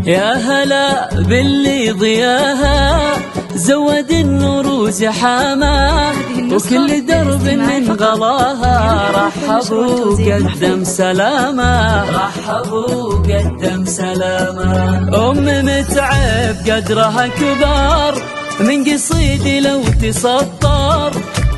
يا هلا باللي ضياها زود النور زحامة، وكل درب من غلاها رحبوا قدم سلامة، رحبوا قدم سلامة. أم متعب قدرها كبار من قصيدي لو تسطر،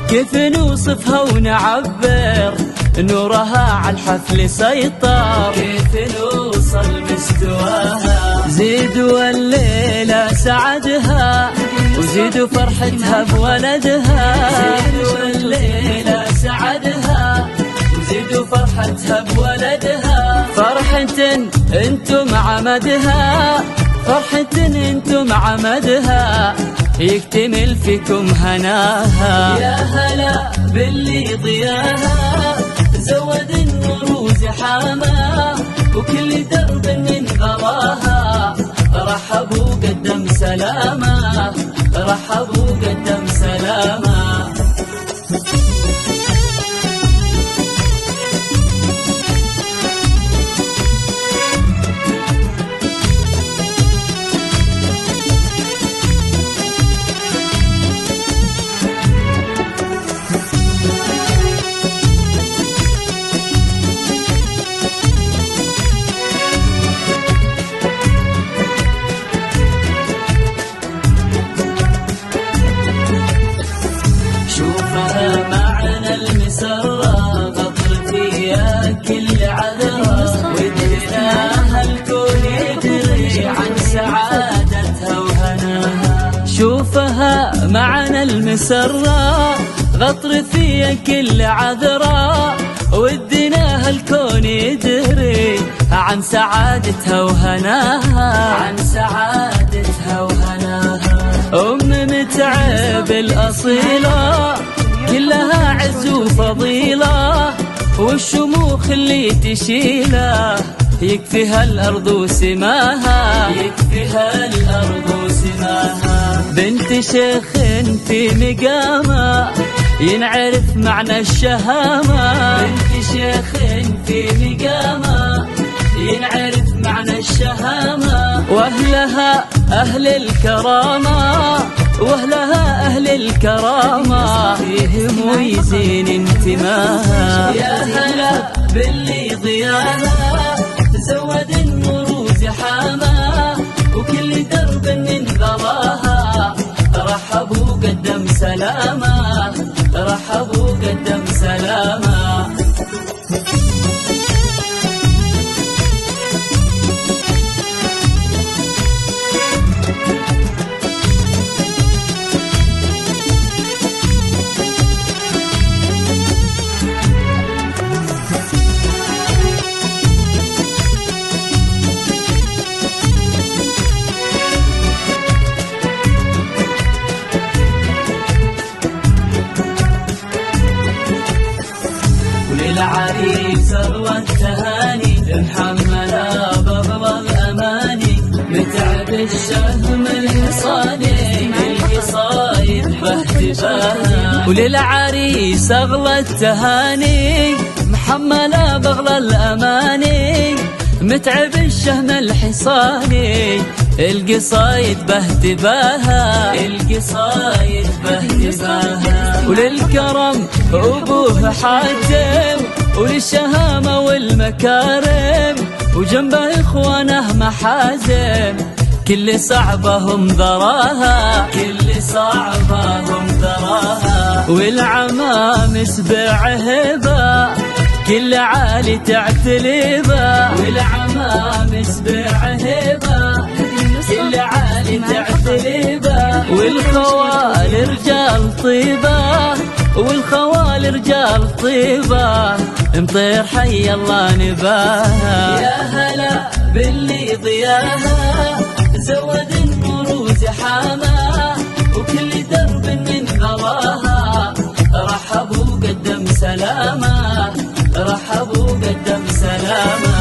كيف نوصفها ونعبر نورها على الحفل سيطر، كيف نوصل مستواها. زيدوا الليلة سعدها وزيدوا فرحتها بولدها، زيدوا الليلة سعدها وزيدوا فرحتها بولدها. فرحة انتم عمدها، فرحة انتم عمدها، يكتمل فيكم هناها. يا هلا باللي ضياها زود النور زحامة، وكل درب من غلاها رحبوا قدم سلامة، رحبوا قدم سلامة. شوفها معنى المسرة غطر فيها كل عذرة، ودناها الكون يدري عن سعادتها وهناها. شوفها معنى المسرة غطر فيها كل عذرة، ودناها الكون يدري عن سعادتها وهناها، عن سعادتها وهناها. أم متعب الأصيلة كلها عز وفضيلة، والشموخ اللي تشيله يكفيها الأرض وسماها، يكفيها الأرض وسماها. بنت شيخ في مقامة ينعرف معنى الشهامة، بنت شيخ في مقامة ينعرف معنى الشهامة. وأهلها أهل الكرامة، وأهلها أهل الكرامة، فيهم ويزين انتماها. يا هلا باللي ضياها زود النور زحامة، وكل درب من غلاها رحبوا قدم سلامة، رحبوا قدم سلامة. للعريس أغلى التهاني محملة بغلى الأماني، متعب الشهم الحصاني القصايد باهتفاها. وللعريس أغلى التهاني محملة بغلى الأماني، متعب الشهم الحصاني القصايد باهتفاها، القصايد باهتفاها. وللكرم أبوه حاتم، وللشهامة والمكارم، وجنبه إخوانه محازم، كل صعبة هم ذراها، كل صعبة هم ذراها. والعمام سبع هبة كل عالي تعتلبه، والعمام سبع هبة كل عالي تعتلبه. والخوال رجال طيبة، والخوال رجال طيبة، مطير حي الله نباها. يا هلا باللي ضياها زود النور زحامة، وكل درب من غلاها رحبوا قدم سلامة، رحبوا قدم سلامة.